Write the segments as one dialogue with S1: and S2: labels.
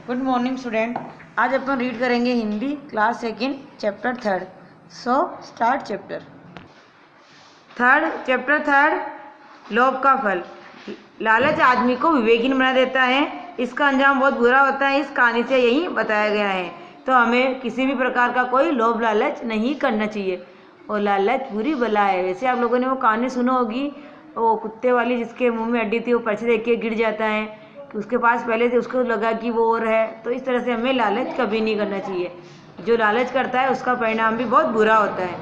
S1: Good morning student. आज अपन read करेंगे Hindi class second chapter third. So start chapter third. लोभ का फल। लालच आदमी को विवेकहीन बना देता है। इसका अंजाम बहुत बुरा होता है। इस कहानी से यही बताया गया है। तो हमें किसी भी प्रकार का कोई लोभ लालच नहीं करना चाहिए और लालच बुरी बला है। वैसे आप लोगों ने वो कहानी सुनी होगी, वो कुत्ते वाली जिसके मुंह में हड्डी थी, वो पर्ची देख के गिर जाता है। उसके पास पहले से उसको लगा कि वो और है। तो इस तरह से हमें लालच कभी नहीं करना चाहिए। जो लालच करता है उसका परिणाम भी बहुत बुरा होता है।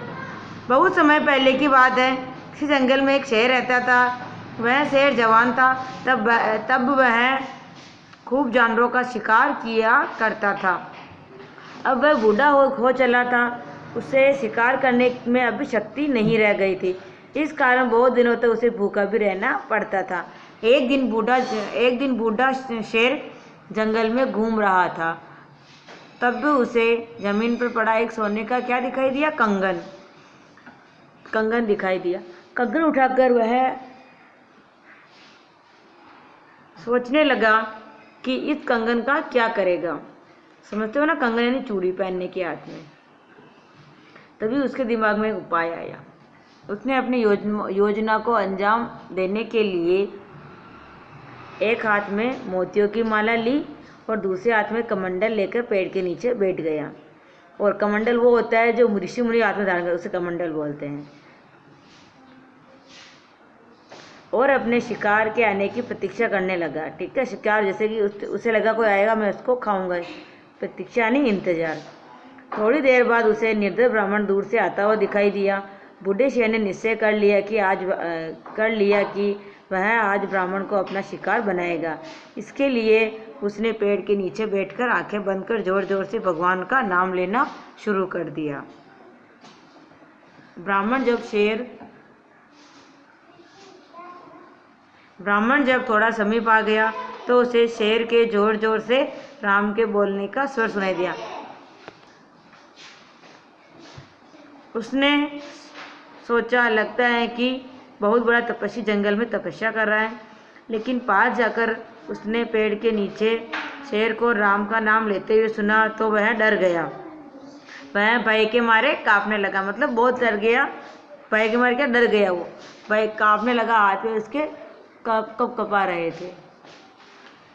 S1: बहुत समय पहले की बात है। किसी जंगल में एक शेर रहता था। वह शेर जवान था। तब वह खूब जानवरों का शिकार किया करता था। अब वह बूढ़ा हो चला था। उसे शिकार करने में अब शक्ति नहीं रह गई थी। इस कारण बहुत दिनों तक उसे भूखा भी रहना पड़ता था। एक दिन बूढ़ा शेर जंगल में घूम रहा था। तब उसे जमीन पर पड़ा एक सोने का क्या दिखाई दिया? कंगन दिखाई दिया। कंगन उठाकर वह सोचने लगा कि इस कंगन का क्या करेगा। समझते हो ना, कंगन यानी चूड़ी पहनने के हाथ में। तभी उसके दिमाग में एक उपाय आया। उसने अपनी योजना को अंजाम देने के लिए एक हाथ में मोतियों की माला ली और दूसरे हाथ में कमंडल लेकर पेड़ के नीचे बैठ गया। और कमंडल वो होता है जो ऋषि मुनि हाथ में धारण करते, उसे कमंडल बोलते हैं। और अपने शिकार के आने की प्रतीक्षा करने लगा। ठीक है, शिकार जैसे कि उसे लगा कोई आएगा, मैं उसको खाऊंगा। प्रतीक्षा यानी इंतजार। थोड़ी देर बाद उसे निर्दय ब्राह्मण दूर से आता हुआ दिखाई दिया। बूढ़े शेर ने निश्चय कर लिया कि वह आज ब्राह्मण को अपना शिकार बनाएगा। इसके लिए उसने पेड़ के नीचे बैठकर आंखें बंद कर जोर जोर से भगवान का नाम लेना शुरू कर दिया। ब्राह्मण जब थोड़ा समीप आ गया तो उसे शेर के जोर जोर से राम के बोलने का स्वर सुनाई दिया। उसने सोचा, लगता है कि बहुत बड़ा तपस्वी जंगल में तपस्या कर रहा है। लेकिन पास जाकर उसने पेड़ के नीचे शेर को राम का नाम लेते हुए सुना तो वह डर गया। वह भय के मारे कांपने लगा। मतलब बहुत डर गया। भय के मारे क्या, डर गया वो। भय कांपने लगा। हाथ में उसके कपा रहे थे।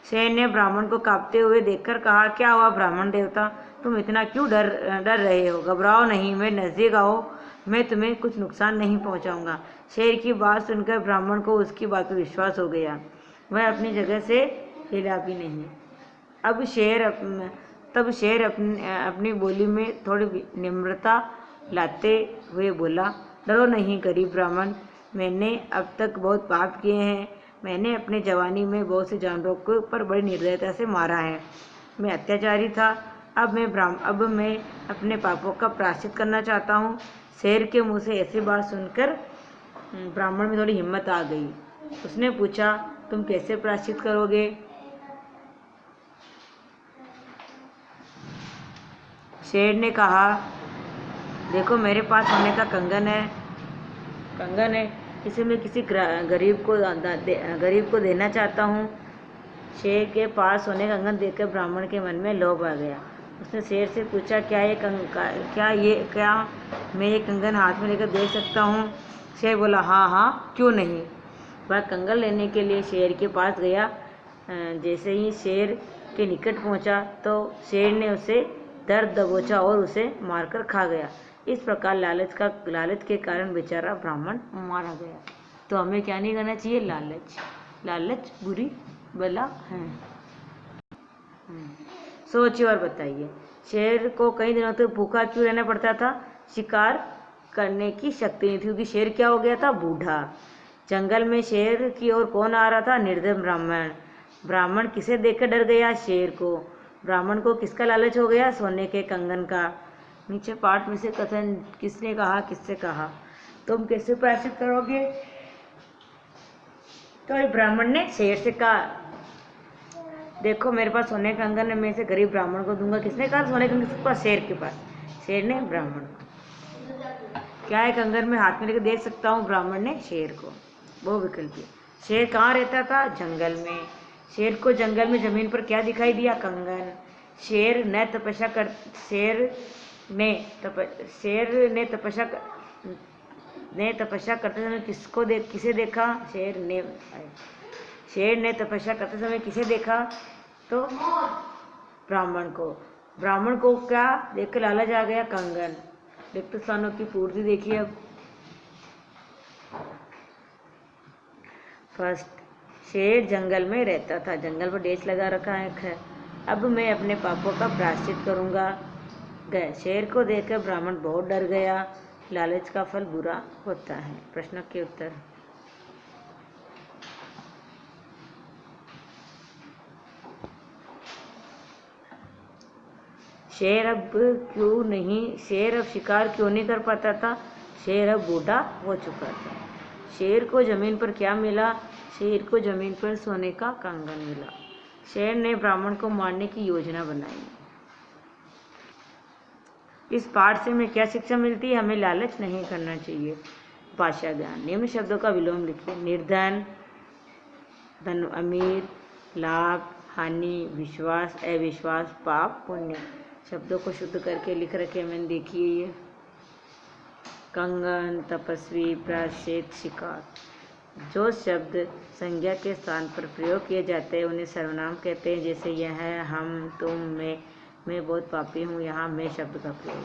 S1: शेर ने ब्राह्मण को कांपते हुए देखकर कहा, क्या हुआ ब्राह्मण देवता, तुम इतना क्यों डर रहे हो? घबराओ नहीं, मेरे नज़दीक आओ, मैं तुम्हें कुछ नुकसान नहीं पहुंचाऊंगा। शेर की बात सुनकर ब्राह्मण को उसकी बात पर विश्वास हो गया। वह अपनी जगह से हिला भी नहीं। तब शेर अपनी बोली में थोड़ी निम्रता लाते हुए बोला, डरो नहीं गरीब ब्राह्मण, मैंने अब तक बहुत पाप किए हैं। मैंने अपने जवानी में बहुत से जानवरों के ऊपर बड़ी निर्दयता से मारा है। मैं अत्याचारी था। अब मैं अपने पापों का प्रायश्चित करना चाहता हूँ। शेर के मुंह से ऐसी बात सुनकर ब्राह्मण में थोड़ी हिम्मत आ गई। उसने पूछा, तुम कैसे प्रायश्चित करोगे? शेर ने कहा, देखो मेरे पास सोने का कंगन है, इसे मैं किसी गरीब को देना चाहता हूँ। शेर के पास सोने का कंगन देखकर ब्राह्मण के मन में लोभ आ गया। उसने शेर से पूछा, क्या मैं ये कंगन हाथ में लेकर देख सकता हूँ? शेर बोला, हाँ, क्यों नहीं। वह कंगन लेने के लिए शेर के पास गया। जैसे ही शेर के निकट पहुँचा तो शेर ने उसे दर्द दबोचा और उसे मारकर खा गया। इस प्रकार लालच के कारण बेचारा ब्राह्मण मारा गया। तो हमें क्या नहीं करना चाहिए? लालच बुरी बला है। सोचिए और बताइए, शेर को कई दिनों तक भूखा क्यों रहना पड़ता था? शिकार करने की शक्ति नहीं थी, क्योंकि शेर क्या हो गया था? बूढ़ा। जंगल में शेर की ओर कौन आ रहा था? निर्दय ब्राह्मण किसे देखकर डर गया? शेर को। ब्राह्मण को किसका लालच हो गया? सोने के कंगन का। नीचे पाठ में से कथन किसने कहा? तुम कैसे प्रायश्चित करोगे? तो ब्राह्मण ने शेर से कहा, देखो मेरे पास सोने का कंगन है, मैं इसे गरीब ब्राह्मण को दूंगा। किसने कहा सोने का कंगन किसके पास? शेर के पास। शेर ने ब्राह्मण को। क्या है कंगन में हाथ में लेकर देख सकता हूँ? ब्राह्मण ने शेर को। वो विकल्प। शेर कहाँ रहता था? जंगल में। शेर को जंगल में जमीन पर क्या दिखाई दिया? कंगन। शेर ने तपस्या करते समय किसे देखा? शेर ने तपस्या करते समय किसे देखा? तो ब्राह्मण को। ब्राह्मण को क्या देखकर लालच आ गया? कंगन। रिक्त स्थानों की पूर्ति देखिए अब। फर्स्ट, शेर जंगल में रहता था। जंगल पर डेच लगा रखा है। अब मैं अपने पापों का प्रायश्चित करूंगा। गए। शेर को देखकर ब्राह्मण बहुत डर गया। लालच का फल बुरा होता है। प्रश्न के उत्तर। शेर अब शिकार क्यों नहीं कर पाता था? शेर अब बूढ़ा हो चुका था। शेर को जमीन पर क्या मिला? शेर को जमीन पर सोने का कंगन मिला। शेर ने ब्राह्मण को मारने की योजना बनाई। इस पाठ से हमें क्या शिक्षा मिलती है? हमें लालच नहीं करना चाहिए। भाषा ज्ञान। निम्न शब्दों का विलोम लिखिए। निर्धन, धन, अमीर, लाभ, हानि, विश्वास, अविश्वास, पाप, पुण्य। शब्दों को शुद्ध करके लिख रखे मैंने, देखिए ये। कंगन, तपस्वी, प्रायश्चित, शिकार। जो शब्द संज्ञा के स्थान पर प्रयोग किए जाते हैं उन्हें सर्वनाम कहते हैं। जैसे यह, हम, तुम, मैं बहुत पापी हूँ। यहाँ मैं शब्द का प्रयोग।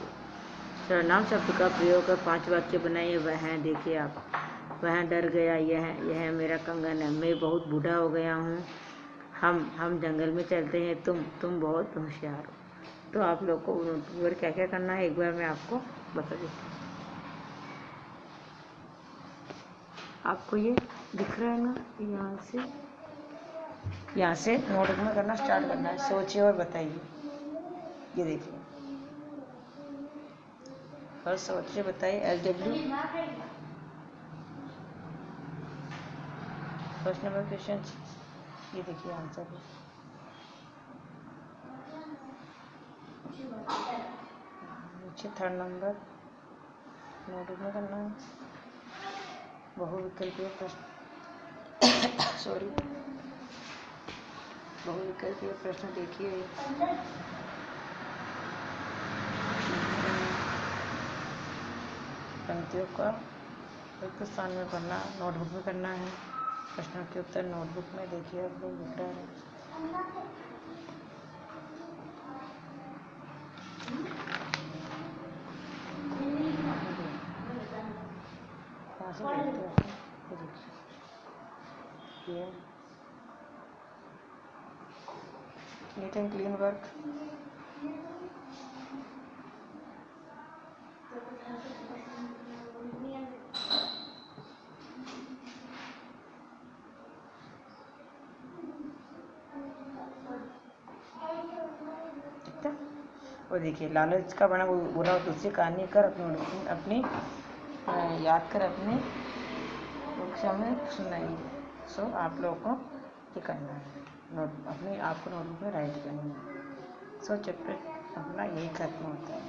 S1: सर्वनाम शब्द का प्रयोग कर 5 वाक्य बनाइए। वह, देखिए आप, वह डर गया। यह मेरा कंगन है। मैं बहुत बूढ़ा हो गया हूँ। हम जंगल में चलते हैं। तुम बहुत होशियार हो। तो आप लोग को नोटबुक क्या क्या करना है एक बार मैं आपको बता देती हूँ। आपको ये दिख रहा है ना, यहाँ से नोटबुक में करना स्टार्ट करना है। सोचिए और बताइए। ये देखिए, और सोचिए बताइए। LW फर्स्ट नंबर क्वेश्चन, ये देखिए आंसर है। नीचे 3rd नंबर नोटबुक में करना है। बहुविकल्पीय प्रश्न सॉरी, बहुविकल्पीय प्रश्न देखिए। पंक्तियों का एक स्थान में पढ़ना, नोटबुक में करना है। प्रश्नों के उत्तर नोटबुक में देखिए आप लोग लिख रहे हैं। Neat and clean work. और देखिए, लालच का बना बुरा दूसरी कहानी कर अपनी याद कर अपनी कक्षा में सुनाइए। सो आप लोगों को ये करना है, आपको नोटबुक में राइट करनी है। सो चैप्टर अपना यही खत्म होता है।